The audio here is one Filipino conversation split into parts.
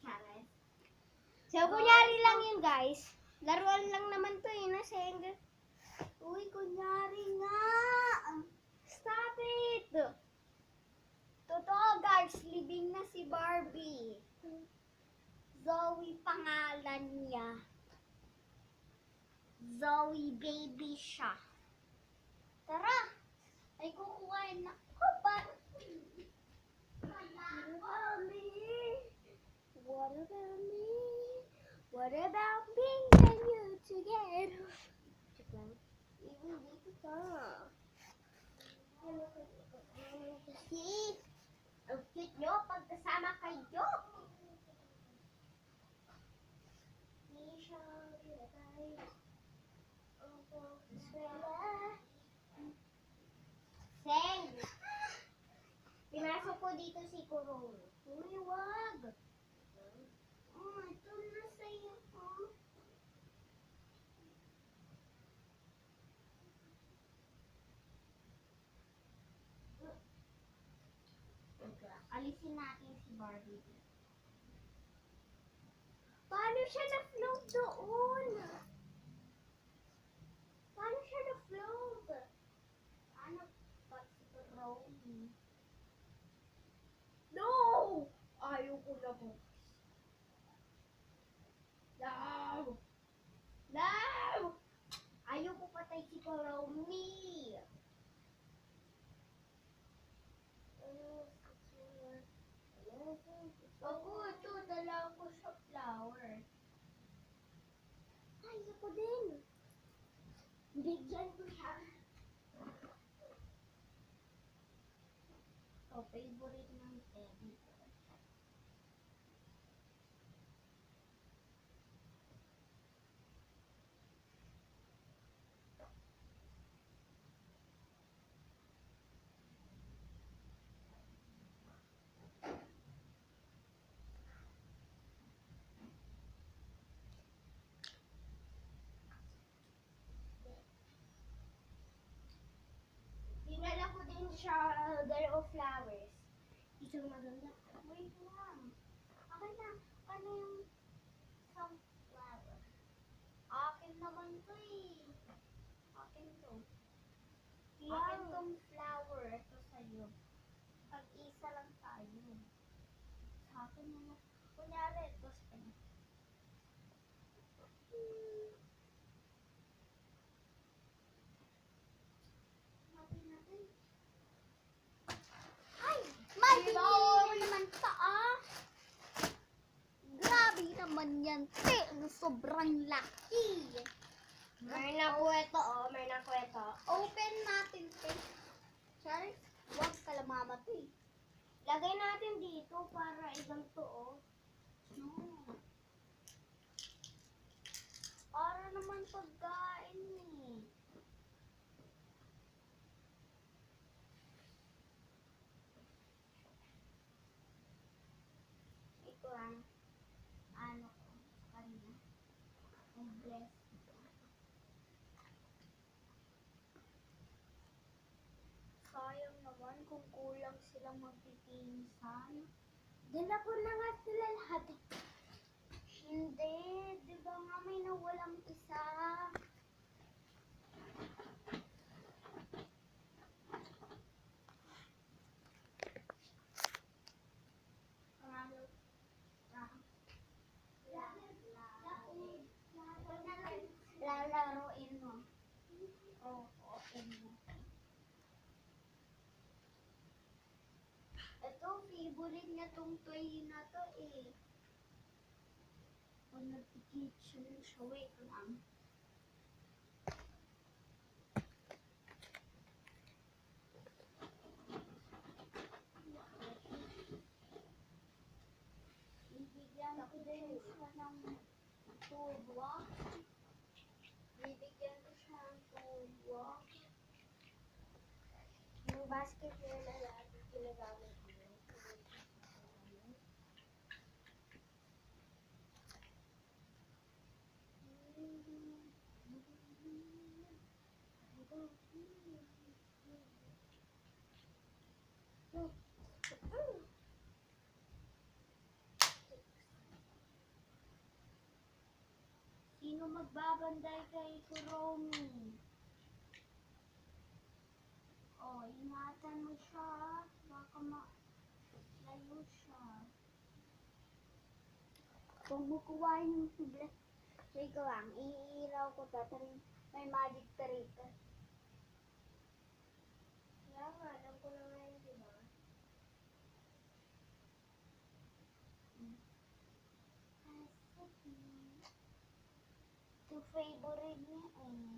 Charis. So, kunyari lang yun, guys. Laruan lang naman to, Seng. Uy, kunyari nga. Stop it! Totoo, guys. Living na si Barbie. Zoe pangalan niya. Zoe baby siya. Tara. Ay, kukuhain na. What about me? What about me? What about being and you together? Check lang. Dito ka. Kasi, ang cute nyo pagkasama kayo. Seng! Pinasok ko dito si Kurong. Uy, wag! Ito na sa'yo, Alisin natin si Barbie. Paano siya na-float doon? Paano siya na-float? Ano pa si Kurong? No! Ayaw ko na po. No! No! Ayaw ko patay si Kuromi. Ako, ito, dala ko sa flower. Ay, ako din. Bigyan ko siya. Favorite ng Teddy. Dinala ko din siya garo of flowers. Isang maganda. Wait lang. Akin na. Ano yung sunflower? Akin naman to eh. Akin to. Akin tong flower. Ito sa'yo. Pag-isa lang tayo. Sa akin naman. Kunyari, ito sa'yo. Natin natin. Ay! Maliit naman pa ah! Grabe naman yan, te! Sobrang laki! May nakuweta, oh. May nakuweta. Open natin, te. Sorry, huwag ka lang mamatay. Lagay natin dito para ibang to, oh. No. Para naman pagkain eh. Ito ano ko, kanina. Ang bless. Sayang naman kung kulang silang magpipinsan. Dala ko na nga sila lahat. Hindi, di ba nga may nawalang isa? Lalaroin mo. Oo, mo. Ito, favorite niya tong toy na to eh. Pag nag-kitchen siya, wait lang. Bibigyan ko din siya ng toolbox. Bibigyan ko siya ng toolbox. Yung basket niya na lagi ginagamit niya. magbabanday kay Kuromi. Oh, ingatan mo siya. Baka malayo siya. Kung bukuhain yung tublet, sige ko lang, iiraw ko tatarin. May magic trick. Kaya nga, alam ko na ngayon, di ba? Ito favorite niya eh.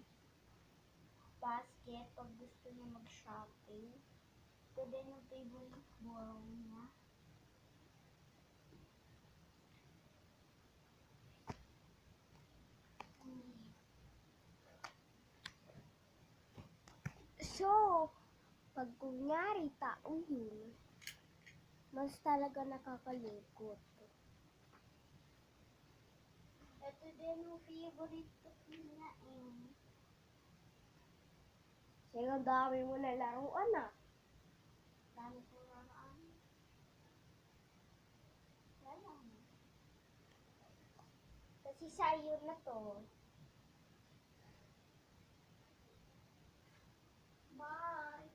Basket pag gusto niya mag-shopping. Ito din yung favorite bowl niya. So, pag kunyari tao yun, mas talaga nakakalikot. Ito din yung favorite niya eh. Sige, ang dami mo na laruan ah. Dami ko raraan. Wala na. Kasi sa'yo na to. Bye!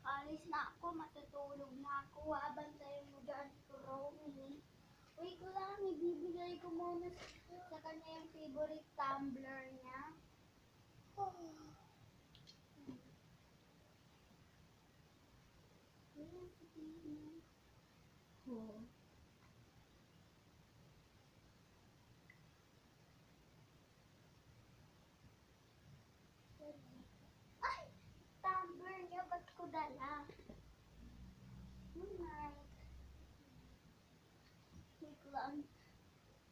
Alis na ako, matutulog na ako. Abantayin mo dyan si Romy. Wait ko lang, ibibigay ko muna sa kanya yung favorite tumbler niya. Hmm. Ay! Tumbler niya, ba't ko dala? Good night. Wait lang.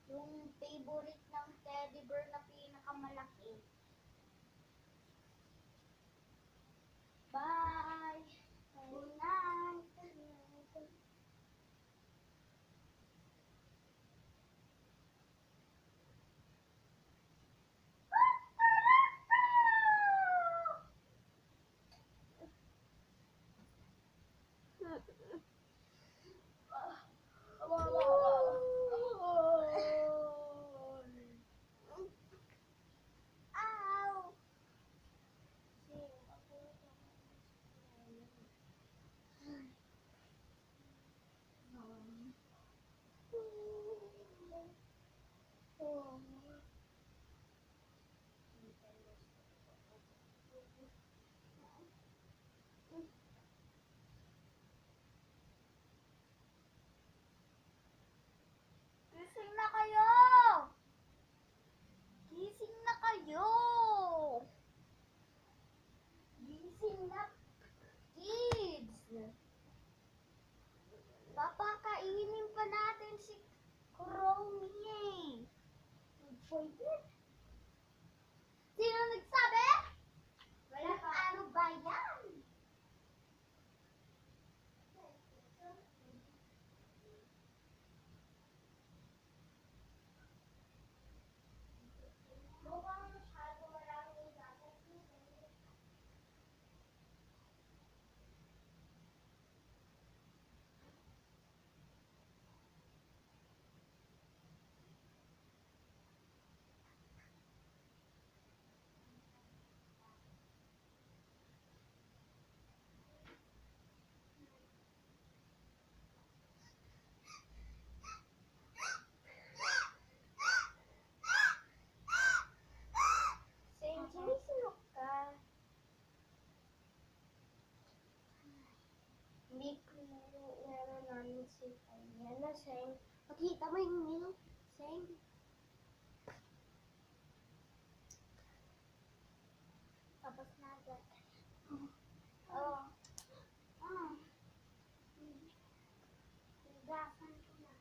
Yung favorite ng teddy bear na pinakamalaki. Bye! Good night! Ow! Gising na kayo! Gising na kayo! Gising na, kids! Papakainin pa natin si Kuromi eh. Pwede? Sino nagsabi? Wala pa. Ano ba yan? Mukhang masyado maraming dapat. Sinisinok ka. Hindi ko meron namin si Kanya na Seng. Pakita mo yung nilo, Seng. Tapos na agad. Oh. Ah. Higasan ko na.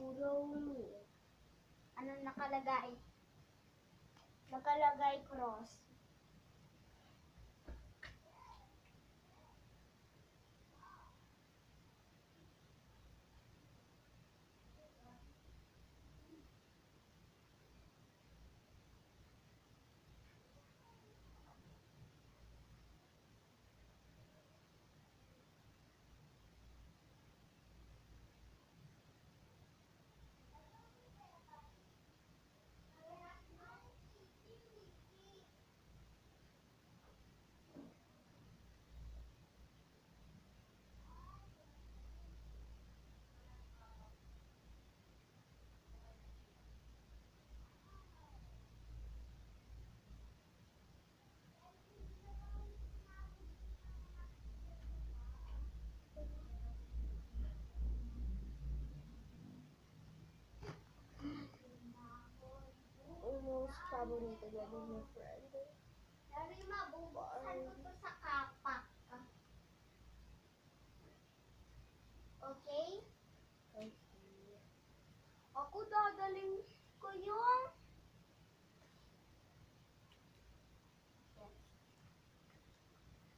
Follow me. Anong nakalagay? Nakalagay cross. Almost traveling together with my friend. Dari mabubuksan ko to sa kapak. Okay? Ako dadaling ko yung...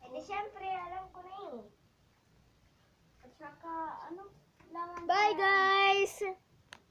Eh di syempre, alam ko na yun. At saka, ano? Laman Bye guys!